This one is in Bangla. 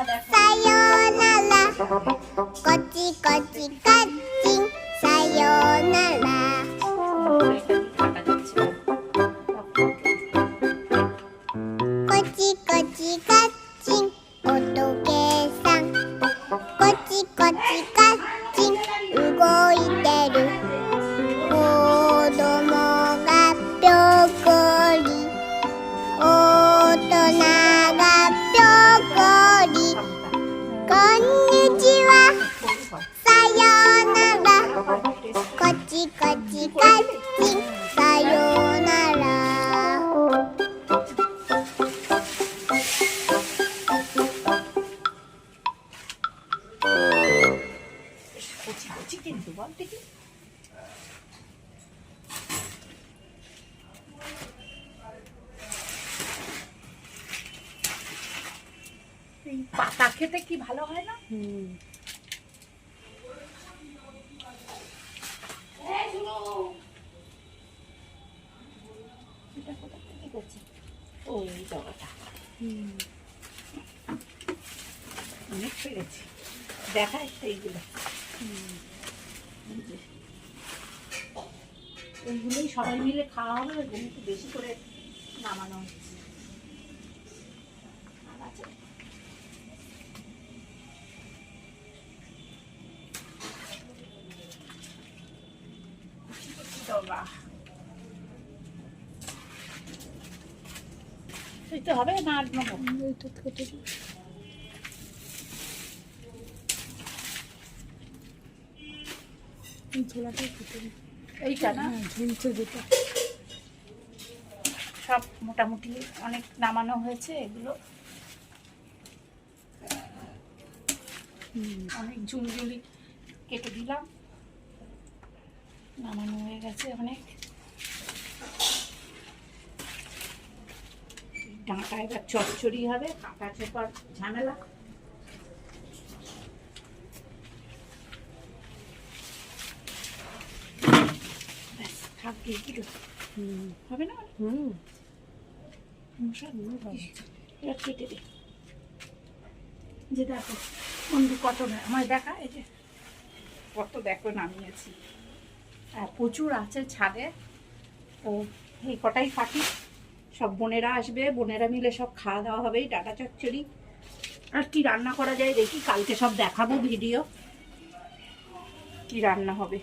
sayonara, kochi kochi kachi, sayonara. Kochi kochi kachi, otoke-san. Kochi kochi kachi, ugoiteru. 子供がぴょこり、大人がぴょこり。こんにちは、さようなら。こちこちかっち、さようなら。পাতা খেতে কি ভালো হয় না? ওই জায়গাটা অনেক পেরেছি, দেখা একটা এইগুলো, এইগুলোই সবাই মিলে খাওয়া হবে। একটু বেশি করে নামানো হচ্ছে। তো হবে না আর নেবো? এইটা না ঝুলছে যেটা, সব মোটামুটি অনেক নামানো হয়েছে। এগুলো অনেক ঝুলঝুলি কেটে দিলাম, নামানো হয়ে গেছে অনেক। ডাঁটা এবার চচ্চড়ি হবে, কাটা চোপার ঝামেলা। হবে না? এবার কেটে দে। যে দেখো বন্ধু কত আমার দেখা, এই যে কত দেখো নামিয়েছি। আর প্রচুর আছে ছাদে, তো এই কটাই ফাঁকি। সব বোনেরা আসবে, বোনেরা মিলে সব খাওয়া দাওয়া হবে। ডাঁটা চচ্চড়ি আর কি রান্না করা যায় দেখি, কালকে সব দেখাবো ভিডিও কি রান্না হবে।